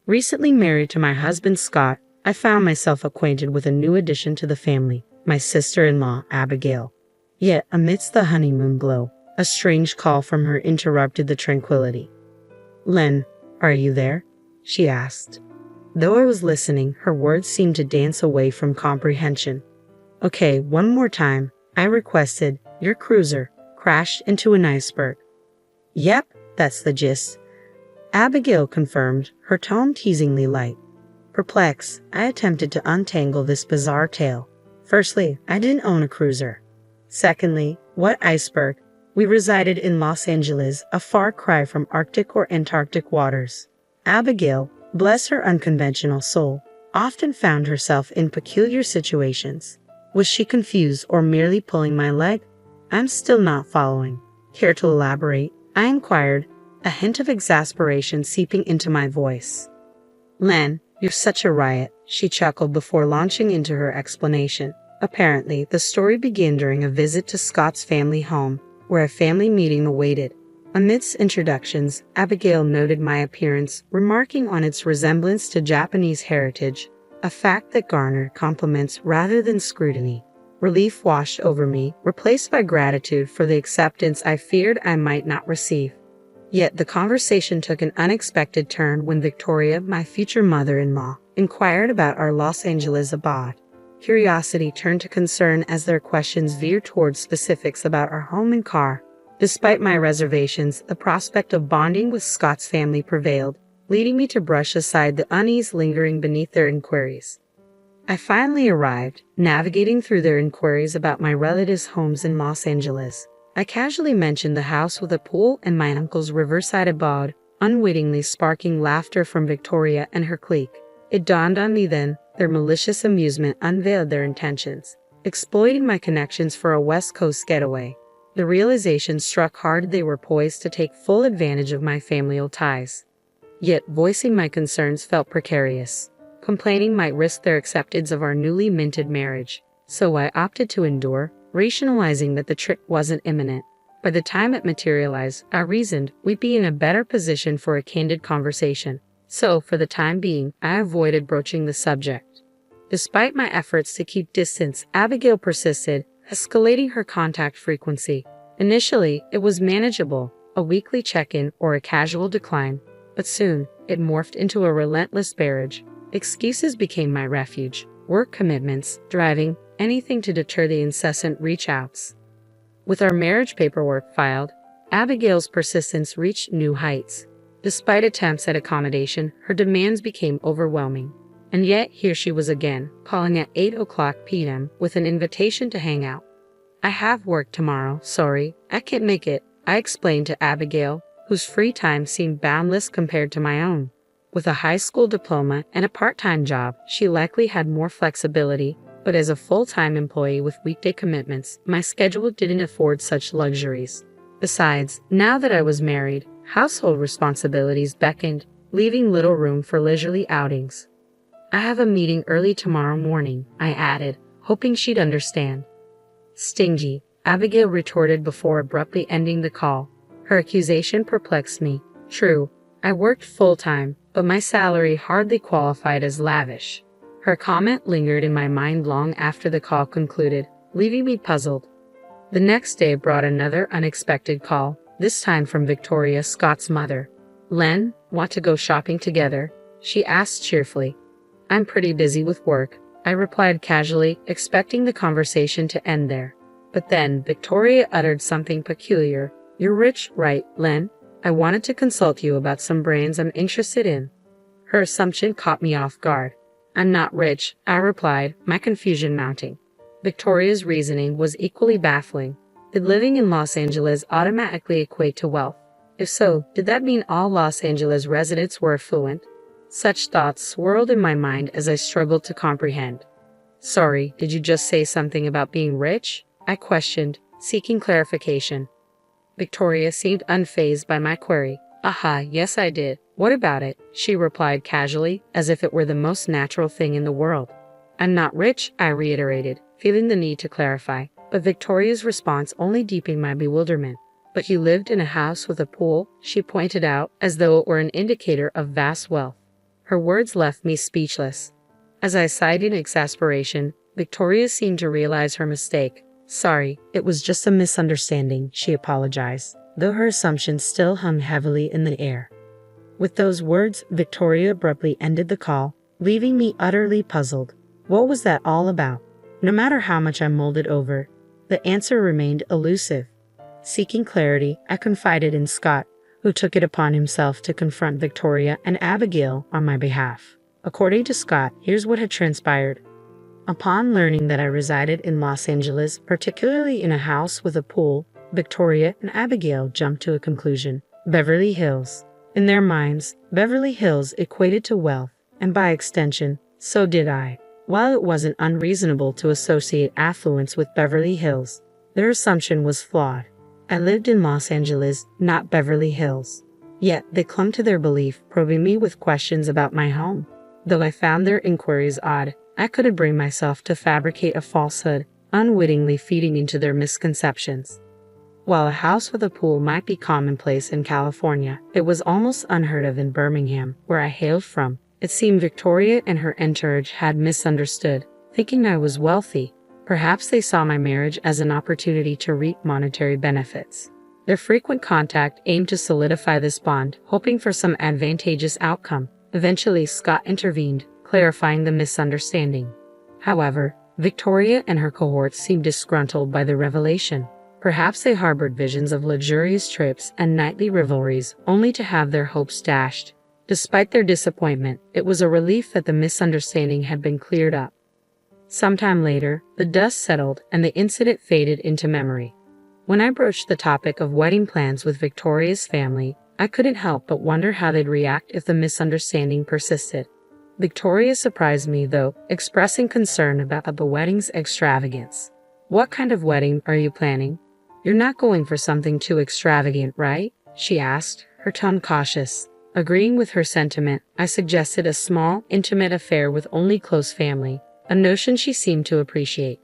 Recently married to my husband Scott, I found myself acquainted with a new addition to the family, my sister-in-law, Abigail. Yet, amidst the honeymoon glow, a strange call from her interrupted the tranquility. "Len, are you there?" she asked. Though I was listening, her words seemed to dance away from comprehension. "Okay, one more time," I requested. "Your cruiser crashed into an iceberg." "Yep, that's the gist," Abigail confirmed, her tone teasingly light. Perplexed, I attempted to untangle this bizarre tale. Firstly, I didn't own a cruiser. Secondly, what iceberg? We resided in Los Angeles, a far cry from Arctic or Antarctic waters. Abigail, bless her unconventional soul, often found herself in peculiar situations. Was she confused or merely pulling my leg? I'm still not following. Care to elaborate? I inquired, a hint of exasperation seeping into my voice. "Len, you're such a riot," she chuckled before launching into her explanation. Apparently, the story began during a visit to Scott's family home, where a family meeting awaited. Amidst introductions, Abigail noted my appearance, remarking on its resemblance to Japanese heritage, a fact that garnered compliments rather than scrutiny. Relief washed over me, replaced by gratitude for the acceptance I feared I might not receive. Yet the conversation took an unexpected turn when Victoria, my future mother-in-law, inquired about our Los Angeles abode. Curiosity turned to concern as their questions veered towards specifics about our home and car. Despite my reservations, the prospect of bonding with Scott's family prevailed, leading me to brush aside the unease lingering beneath their inquiries. I finally arrived, navigating through their inquiries about my relatives' homes in Los Angeles. I casually mentioned the house with a pool and my uncle's riverside abode, unwittingly sparking laughter from Victoria and her clique. It dawned on me then, their malicious amusement unveiled their intentions, exploiting my connections for a West Coast getaway. The realization struck hard they were poised to take full advantage of my familial ties. Yet voicing my concerns felt precarious. Complaining might risk their acceptance of our newly minted marriage, so I opted to endure, rationalizing that the trip wasn't imminent. By the time it materialized, I reasoned we'd be in a better position for a candid conversation. So, for the time being, I avoided broaching the subject. Despite my efforts to keep distance, Abigail persisted, escalating her contact frequency. Initially, it was manageable, a weekly check-in or a casual decline, but soon, it morphed into a relentless barrage. Excuses became my refuge, work commitments, driving, anything to deter the incessant reach-outs. With our marriage paperwork filed, Abigail's persistence reached new heights. Despite attempts at accommodation, her demands became overwhelming. And yet, here she was again, calling at 8:00 p.m. with an invitation to hang out. "I have work tomorrow, sorry, I can't make it," I explained to Abigail, whose free time seemed boundless compared to my own. With a high school diploma and a part-time job, she likely had more flexibility, but as a full-time employee with weekday commitments, my schedule didn't afford such luxuries. Besides, now that I was married, household responsibilities beckoned, leaving little room for leisurely outings. "I have a meeting early tomorrow morning," I added, hoping she'd understand. "Stingy," Abigail retorted before abruptly ending the call. Her accusation perplexed me. True, I worked full-time, but my salary hardly qualified as lavish. Her comment lingered in my mind long after the call concluded, leaving me puzzled. The next day brought another unexpected call, this time from Victoria, Scott's mother. "Len, want to go shopping together?" she asked cheerfully. "I'm pretty busy with work," I replied casually, expecting the conversation to end there. But then Victoria uttered something peculiar. "You're rich, right, Len? I wanted to consult you about some brands I'm interested in." Her assumption caught me off guard. "I'm not rich," I replied, my confusion mounting. Victoria's reasoning was equally baffling. Did living in Los Angeles automatically equate to wealth? If so, did that mean all Los Angeles residents were affluent? Such thoughts swirled in my mind as I struggled to comprehend. "Sorry, did you just say something about being rich?" I questioned, seeking clarification. Victoria seemed unfazed by my query. "Aha, yes I did. What about it?" she replied casually, as if it were the most natural thing in the world. "I'm not rich," I reiterated, feeling the need to clarify, but Victoria's response only deepened my bewilderment. "But you lived in a house with a pool," she pointed out, as though it were an indicator of vast wealth. Her words left me speechless. As I sighed in exasperation, Victoria seemed to realize her mistake. "Sorry, it was just a misunderstanding," she apologized, though her assumption still hung heavily in the air. With those words, Victoria abruptly ended the call, leaving me utterly puzzled. What was that all about? No matter how much I mulled it over, the answer remained elusive. Seeking clarity, I confided in Scott, who took it upon himself to confront Victoria and Abigail on my behalf. According to Scott, here's what had transpired. Upon learning that I resided in Los Angeles, particularly in a house with a pool, Victoria and Abigail jumped to a conclusion: Beverly Hills. In their minds, Beverly Hills equated to wealth, and by extension, so did I. While it wasn't unreasonable to associate affluence with Beverly Hills, their assumption was flawed. I lived in Los Angeles, not Beverly Hills. Yet they clung to their belief, probing me with questions about my home. Though I found their inquiries odd, I couldn't bring myself to fabricate a falsehood, unwittingly feeding into their misconceptions. While a house with a pool might be commonplace in California, it was almost unheard of in Birmingham, where I hailed from. It seemed Victoria and her entourage had misunderstood, thinking I was wealthy. Perhaps they saw my marriage as an opportunity to reap monetary benefits. Their frequent contact aimed to solidify this bond, hoping for some advantageous outcome. Eventually, Scott intervened, clarifying the misunderstanding. However, Victoria and her cohorts seemed disgruntled by the revelation. Perhaps they harbored visions of luxurious trips and nightly revelries, only to have their hopes dashed. Despite their disappointment, it was a relief that the misunderstanding had been cleared up. Sometime later, the dust settled and the incident faded into memory. When I broached the topic of wedding plans with Victoria's family, I couldn't help but wonder how they'd react if the misunderstanding persisted. Victoria surprised me, though, expressing concern about the wedding's extravagance. "What kind of wedding are you planning? You're not going for something too extravagant, right?" she asked, her tone cautious. Agreeing with her sentiment, I suggested a small, intimate affair with only close family, a notion she seemed to appreciate.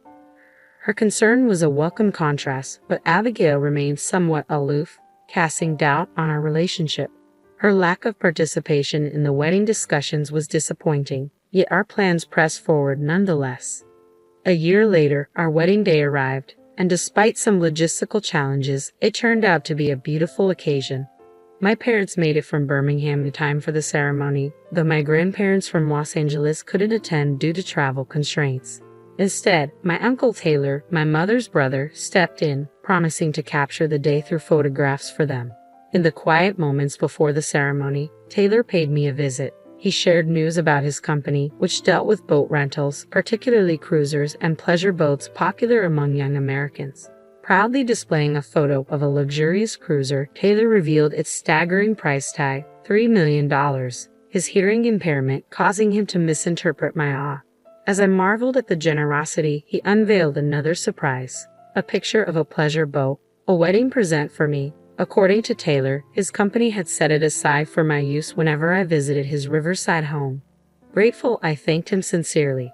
Her concern was a welcome contrast, but Abigail remained somewhat aloof, casting doubt on our relationship. Her lack of participation in the wedding discussions was disappointing, yet our plans pressed forward nonetheless. A year later, our wedding day arrived, and despite some logistical challenges, it turned out to be a beautiful occasion. My parents made it from Birmingham in time for the ceremony, though my grandparents from Los Angeles couldn't attend due to travel constraints. Instead, my Uncle Taylor, my mother's brother, stepped in, promising to capture the day through photographs for them. In the quiet moments before the ceremony, Taylor paid me a visit. He shared news about his company, which dealt with boat rentals, particularly cruisers and pleasure boats popular among young Americans. Proudly displaying a photo of a luxurious cruiser, Taylor revealed its staggering price tag, $3 million, his hearing impairment causing him to misinterpret my awe. As I marveled at the generosity, he unveiled another surprise, a picture of a pleasure boat, a wedding present for me. According to Taylor, his company had set it aside for my use whenever I visited his riverside home. Grateful, I thanked him sincerely.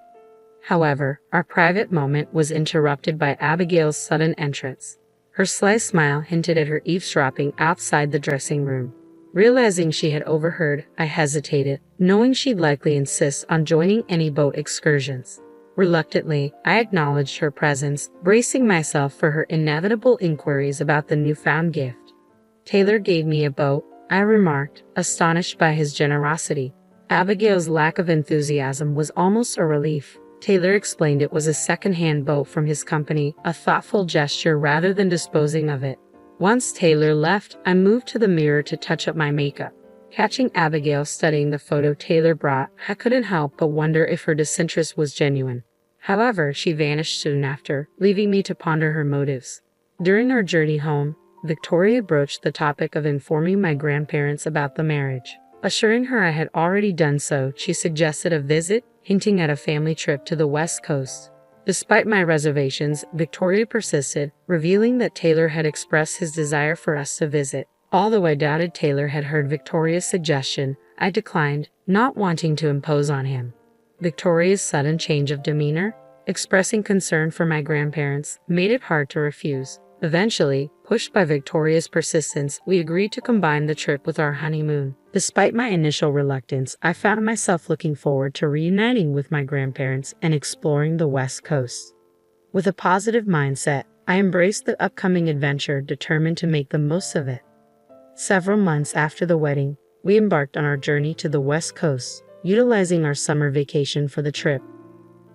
However, our private moment was interrupted by Abigail's sudden entrance. Her sly smile hinted at her eavesdropping outside the dressing room. Realizing she had overheard, I hesitated, knowing she'd likely insist on joining any boat excursions. Reluctantly, I acknowledged her presence, bracing myself for her inevitable inquiries about the newfound gift. "Taylor gave me a boat," I remarked, astonished by his generosity. Abigail's lack of enthusiasm was almost a relief. Taylor explained it was a second-hand boat from his company, a thoughtful gesture rather than disposing of it. Once Taylor left, I moved to the mirror to touch up my makeup. Catching Abigail studying the photo Taylor brought, I couldn't help but wonder if her disinterest was genuine. However, she vanished soon after, leaving me to ponder her motives. During our journey home, Victoria broached the topic of informing my grandparents about the marriage. Assuring her I had already done so, she suggested a visit, hinting at a family trip to the West Coast. Despite my reservations, Victoria persisted, revealing that Taylor had expressed his desire for us to visit. Although I doubted Taylor had heard Victoria's suggestion, I declined, not wanting to impose on him. Victoria's sudden change of demeanor, expressing concern for my grandparents, made it hard to refuse. Eventually, pushed by Victoria's persistence, we agreed to combine the trip with our honeymoon. Despite my initial reluctance, I found myself looking forward to reuniting with my grandparents and exploring the West Coast. With a positive mindset, I embraced the upcoming adventure, determined to make the most of it. Several months after the wedding, we embarked on our journey to the West Coast, utilizing our summer vacation for the trip.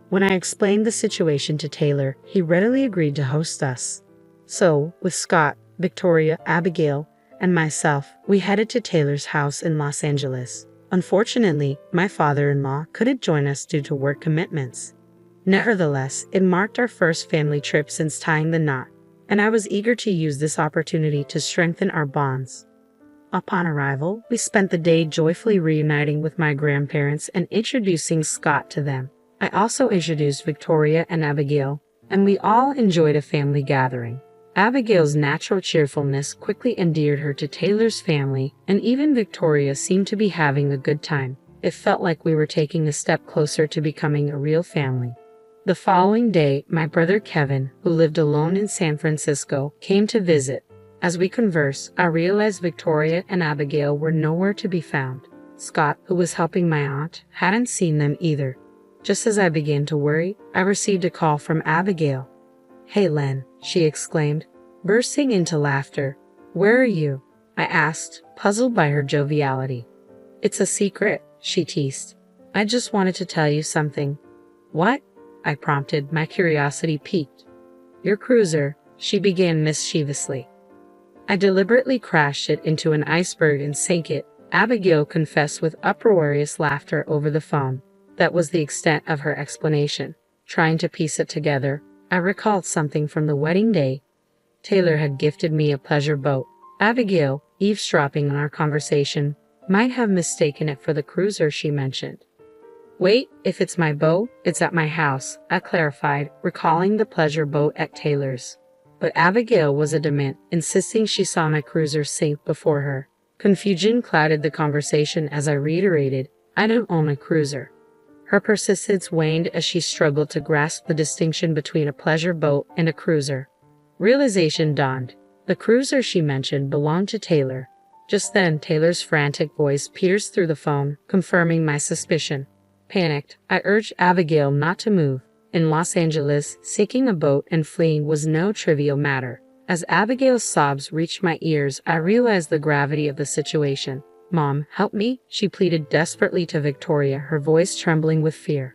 When I explained the situation to Taylor, he readily agreed to host us. So, with Scott, Victoria, Abigail, and myself, we headed to Taylor's house in Los Angeles. Unfortunately, my father-in-law couldn't join us due to work commitments. Nevertheless, it marked our first family trip since tying the knot, and I was eager to use this opportunity to strengthen our bonds. Upon arrival, we spent the day joyfully reuniting with my grandparents and introducing Scott to them. I also introduced Victoria and Abigail, and we all enjoyed a family gathering. Abigail's natural cheerfulness quickly endeared her to Taylor's family, and even Victoria seemed to be having a good time. It felt like we were taking a step closer to becoming a real family. The following day, my brother Kevin, who lived alone in San Francisco, came to visit. As we conversed, I realized Victoria and Abigail were nowhere to be found. Scott, who was helping my aunt, hadn't seen them either. Just as I began to worry, I received a call from Abigail. "Hey, Len," she exclaimed, bursting into laughter. "Where are you?" I asked, puzzled by her joviality. "It's a secret," she teased. "I just wanted to tell you something." "What?" I prompted, my curiosity piqued. "Your cruiser," she began mischievously. "I deliberately crashed it into an iceberg and sank it," Abigail confessed with uproarious laughter over the phone. That was the extent of her explanation. Trying to piece it together, I recalled something from the wedding day. Taylor had gifted me a pleasure boat. Abigail, eavesdropping on our conversation, might have mistaken it for the cruiser she mentioned. "Wait, if it's my boat, it's at my house," I clarified, recalling the pleasure boat at Taylor's. But Abigail was adamant, insisting she saw my cruiser sink before her. Confusion clouded the conversation as I reiterated, "I don't own a cruiser." Her persistence waned as she struggled to grasp the distinction between a pleasure boat and a cruiser. Realization dawned. The cruiser she mentioned belonged to Taylor. Just then, Taylor's frantic voice pierced through the phone, confirming my suspicion. Panicked, I urged Abigail not to move. In Los Angeles, seeking a boat and fleeing was no trivial matter. As Abigail's sobs reached my ears, I realized the gravity of the situation. "Mom, help me," she pleaded desperately to Victoria, her voice trembling with fear.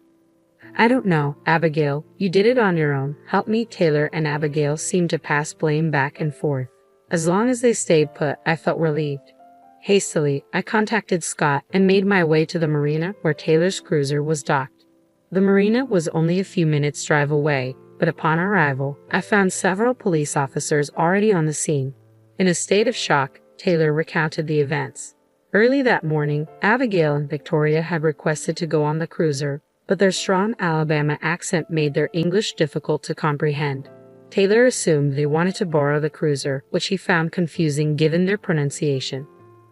"I don't know, Abigail. You did it on your own. Help me." Taylor and Abigail seemed to pass blame back and forth. As long as they stayed put, I felt relieved. Hastily, I contacted Scott and made my way to the marina where Taylor's cruiser was docked. The marina was only a few minutes' drive away, but upon arrival, I found several police officers already on the scene. In a state of shock, Taylor recounted the events. Early that morning, Abigail and Victoria had requested to go on the cruiser, but their strong Alabama accent made their English difficult to comprehend. Taylor assumed they wanted to borrow the cruiser, which he found confusing given their pronunciation.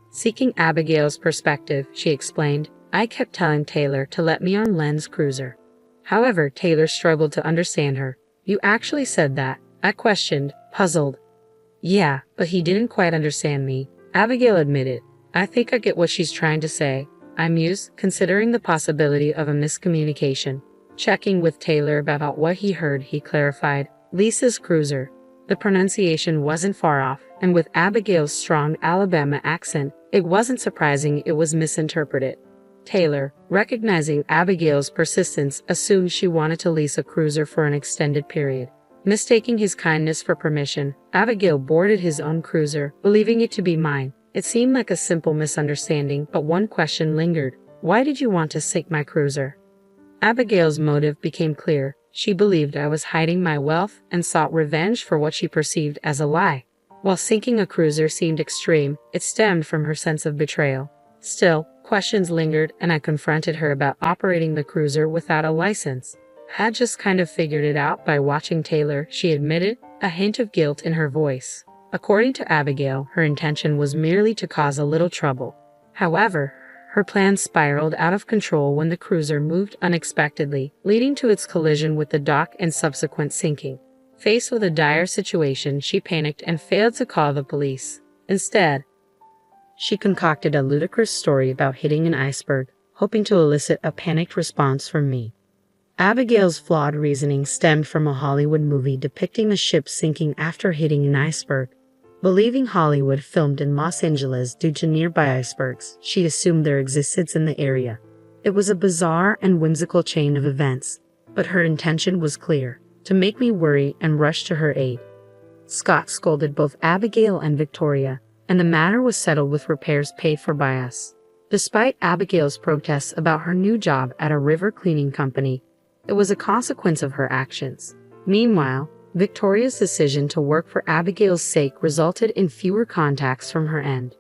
Seeking Abigail's perspective, she explained, "I kept telling Taylor to let me on Len's cruiser." However, Taylor struggled to understand her. "You actually said that?" I questioned, puzzled. "Yeah, but he didn't quite understand me," Abigail admitted. "I think I get what she's trying to say," I mused, considering the possibility of a miscommunication. Checking with Taylor about what he heard, he clarified, "Lisa's cruiser." The pronunciation wasn't far off, and with Abigail's strong Alabama accent, it wasn't surprising it was misinterpreted. Taylor, recognizing Abigail's persistence, assumed she wanted to lease a cruiser for an extended period. Mistaking his kindness for permission, Abigail boarded his own cruiser, believing it to be mine. It seemed like a simple misunderstanding, but one question lingered. "Why did you want to sink my cruiser?" Abigail's motive became clear. She believed I was hiding my wealth and sought revenge for what she perceived as a lie. While sinking a cruiser seemed extreme, it stemmed from her sense of betrayal. Still, questions lingered, and I confronted her about operating the cruiser without a license. "Had just kind of figured it out by watching Taylor," she admitted, a hint of guilt in her voice. According to Abigail, her intention was merely to cause a little trouble. However, her plan spiraled out of control when the cruiser moved unexpectedly, leading to its collision with the dock and subsequent sinking. Faced with a dire situation, she panicked and failed to call the police. Instead, she concocted a ludicrous story about hitting an iceberg, hoping to elicit a panicked response from me. Abigail's flawed reasoning stemmed from a Hollywood movie depicting a ship sinking after hitting an iceberg. Believing Hollywood filmed in Los Angeles due to nearby icebergs, she assumed their existence in the area. It was a bizarre and whimsical chain of events, but her intention was clear: to make me worry and rush to her aid. Scott scolded both Abigail and Victoria, and the matter was settled with repairs paid for by us. Despite Abigail's protests about her new job at a river cleaning company, it was a consequence of her actions. Meanwhile, Victoria's decision to work for Abigail's sake resulted in fewer contacts from her end.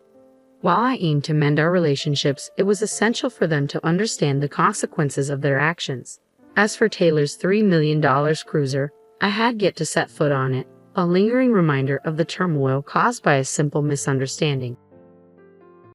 While I aimed to mend our relationships, it was essential for them to understand the consequences of their actions. As for Taylor's $3 million cruiser, I had yet to set foot on it, a lingering reminder of the turmoil caused by a simple misunderstanding.